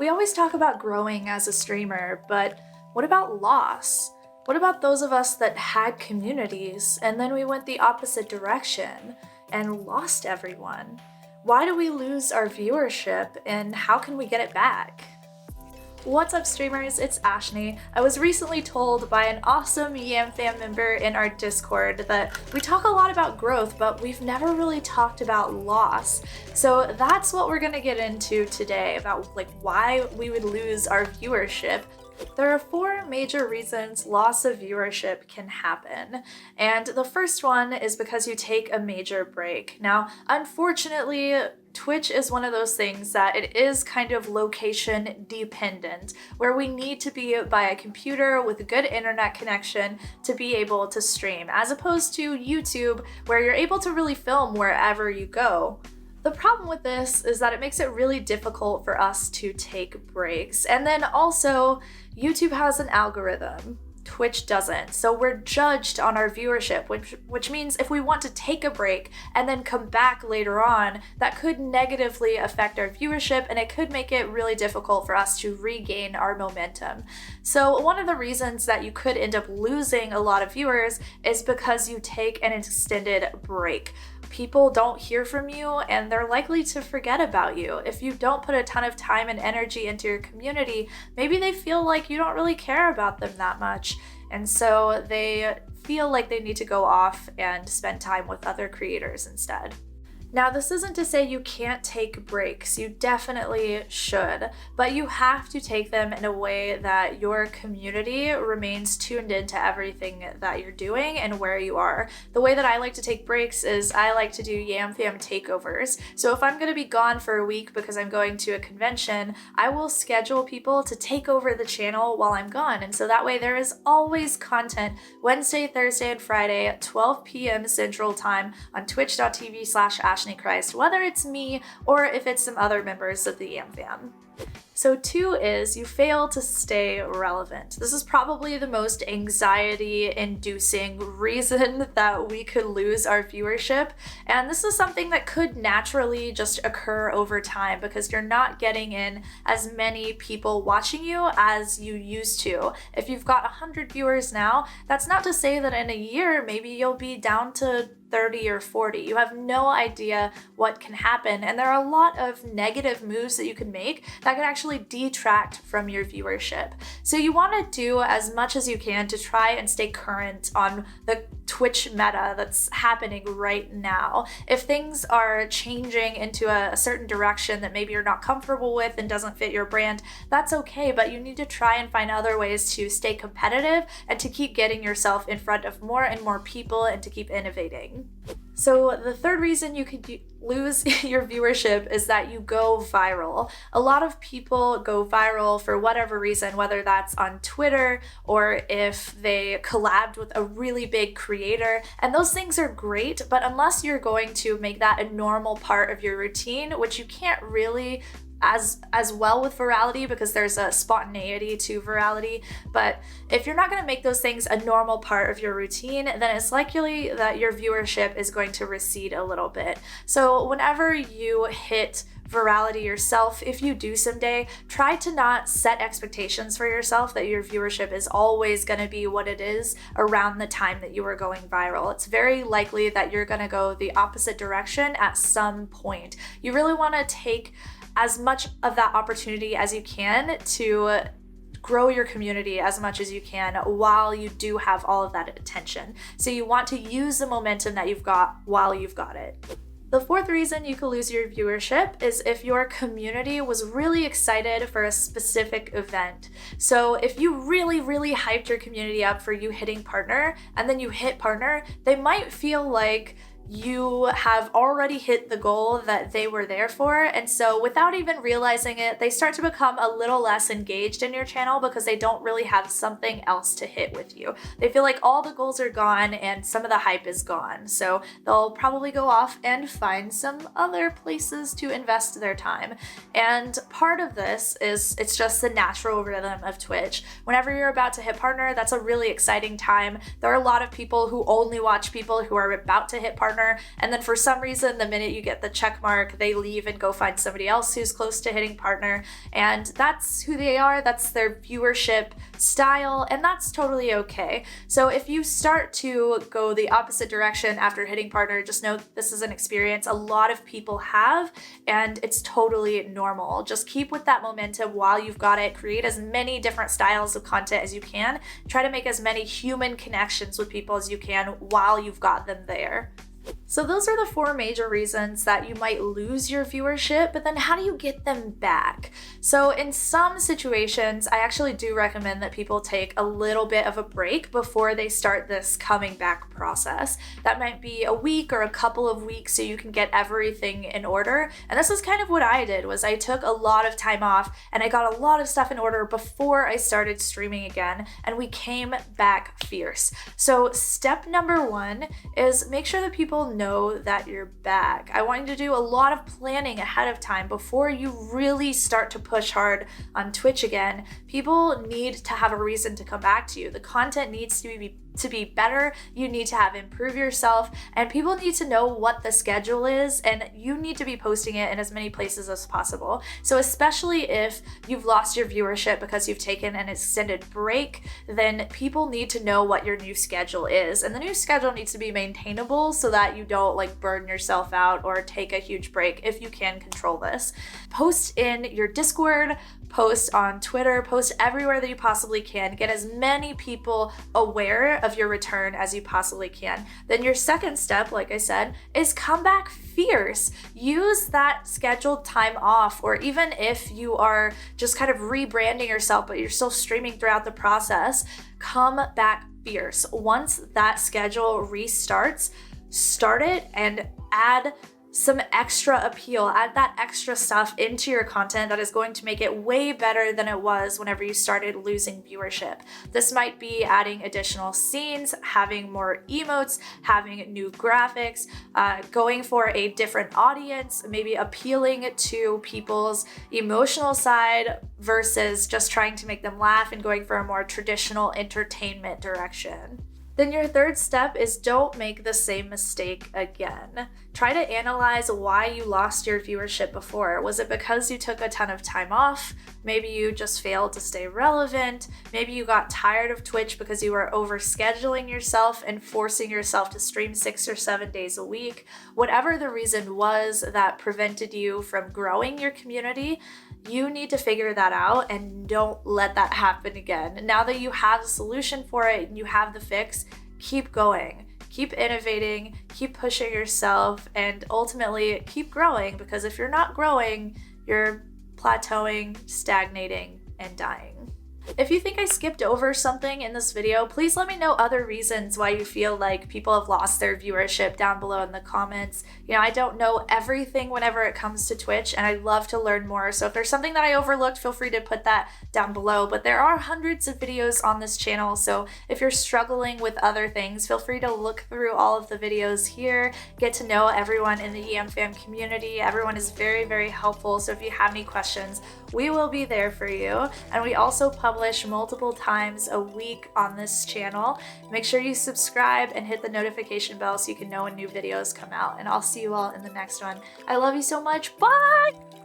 We always talk about growing as a streamer, but what about loss? What about those of us that had communities and then we went the opposite direction and lost everyone? Why do we lose our viewership and how can we get it back? What's up streamers, it's Ashni. I was recently told by an awesome YamFam member in our Discord that we talk a lot about growth, but we've never really talked about loss. So that's what we're gonna get into today, about why we would lose our viewership. There are 4 major reasons loss of viewership can happen, and the first one is because you take a major break. Now, unfortunately, Twitch is one of those things that it is kind of location dependent, where we need to be by a computer with a good internet connection to be able to stream, as opposed to YouTube, where you're able to really film wherever you go. The problem with this is that it makes it really difficult for us to take breaks. And then also, YouTube has an algorithm. Twitch doesn't. So we're judged on our viewership, which means if we want to take a break and then come back later on, that could negatively affect our viewership and it could make it really difficult for us to regain our momentum. So one of the reasons that you could end up losing a lot of viewers is because you take an extended break. People don't hear from you and they're likely to forget about you. If you don't put a ton of time and energy into your community, maybe they feel like you don't really care about them that much. And so they feel like they need to go off and spend time with other creators instead. Now, this isn't to say you can't take breaks, you definitely should, but you have to take them in a way that your community remains tuned into everything that you're doing and where you are. The way that I like to take breaks is I like to do YamFam takeovers. So if I'm going to be gone for a week because I'm going to a convention, I will schedule people to take over the channel while I'm gone. And so that way there is always content Wednesday, Thursday, and Friday at 12 p.m. Central Time on twitch.tv/ashnichrist, whether it's me or if it's some other members of the YamFam. So 2 is you fail to stay relevant. This is probably the most anxiety-inducing reason that we could lose our viewership. And this is something that could naturally just occur over time because you're not getting in as many people watching you as you used to. If you've got 100 viewers now, that's not to say that in a year, maybe you'll be down to 30 or 40. You have no idea what can happen. And there are a lot of negative moves that you can make that can actually detract from your viewership. So you want to do as much as you can to try and stay current on the Twitch meta that's happening right now. If things are changing into a certain direction that maybe you're not comfortable with and doesn't fit your brand, that's okay, but you need to try and find other ways to stay competitive and to keep getting yourself in front of more and more people and to keep innovating. So the third reason you could lose your viewership is that you go viral. A lot of people go viral for whatever reason, whether that's on Twitter or if they collabed with a really big creator, and those things are great, but unless you're going to make that a normal part of your routine, which you can't really as well with virality because there's a spontaneity to virality, but if you're not going to make those things a normal part of your routine, then it's likely that your viewership is going to recede a little bit. So whenever you hit virality yourself, if you do someday, try to not set expectations for yourself that your viewership is always going to be what it is around the time that you are going viral. It's very likely that you're going to go the opposite direction at some point. You really want to take as much of that opportunity as you can to grow your community as much as you can while you do have all of that attention. So you want to use the momentum that you've got while you've got it. The 4th reason you could lose your viewership is if your community was really excited for a specific event. So if you really hyped your community up for you hitting partner and then you hit partner, they might feel like you have already hit the goal that they were there for, and so without even realizing it, they start to become a little less engaged in your channel because they don't really have something else to hit with you. They feel like all the goals are gone and some of the hype is gone, so they'll probably go off and find some other places to invest their time. And part of this is it's just the natural rhythm of Twitch. Whenever you're about to hit partner, that's a really exciting time. There are a lot of people who only watch people who are about to hit partner partner, and then for some reason, the minute you get the check mark, they leave and go find somebody else who's close to hitting partner, and that's who they are, that's their viewership style, and that's totally okay. So if you start to go the opposite direction after hitting partner, just know this is an experience a lot of people have, and it's totally normal. Just keep with that momentum while you've got it. Create as many different styles of content as you can. Try to make as many human connections with people as you can while you've got them there. So those are the 4 major reasons that you might lose your viewership, but then how do you get them back? So in some situations, I actually do recommend that people take a little bit of a break before they start this coming back process. That might be a week or a couple of weeks so you can get everything in order. And this is kind of what I did, was I took a lot of time off and I got a lot of stuff in order before I started streaming again, and we came back fierce. So step number 1 is make sure that people know that you're back. I want you to do a lot of planning ahead of time before you really start to push hard on Twitch again. People need to have a reason to come back to you. The content needs to be better. You need to improve yourself, and people need to know what the schedule is, and you need to be posting it in as many places as possible. So especially if you've lost your viewership because you've taken an extended break, then people need to know what your new schedule is, and the new schedule needs to be maintainable so that you don't like burn yourself out or take a huge break if you can control this. Post in your Discord, post on Twitter, post everywhere that you possibly can. Get as many people aware of your return as you possibly can. Then your second step, like I said, is come back fierce. Use that scheduled time off, or even if you are just kind of rebranding yourself but you're still streaming throughout the process, come back fierce. Once that schedule restarts, start it and add some extra appeal, add that extra stuff into your content that is going to make it way better than it was whenever you started losing viewership. This might be adding additional scenes, having more emotes, having new graphics, going for a different audience, maybe appealing to people's emotional side versus just trying to make them laugh and going for a more traditional entertainment direction. Then your third step is don't make the same mistake again. Try to analyze why you lost your viewership before. Was it because you took a ton of time off? Maybe you just failed to stay relevant. Maybe you got tired of Twitch because you were overscheduling yourself and forcing yourself to stream 6 or 7 days a week. Whatever the reason was that prevented you from growing your community, you need to figure that out and don't let that happen again. Now that you have a solution for it and you have the fix, keep going, keep innovating, keep pushing yourself, and ultimately keep growing, because if you're not growing, you're plateauing, stagnating, and dying. If you think I skipped over something in this video, please let me know other reasons why you feel like people have lost their viewership down below in the comments. You know, I don't know everything whenever it comes to Twitch, and I'd love to learn more. So if there's something that I overlooked, feel free to put that down below. But there are hundreds of videos on this channel, so if you're struggling with other things, feel free to look through all of the videos here, get to know everyone in the EMFam community. Everyone is very, very helpful. So if you have any questions, we will be there for you. And we also publish multiple times a week on this channel. Make sure you subscribe and hit the notification bell so you can know when new videos come out. And I'll see you all in the next one. I love you so much. Bye!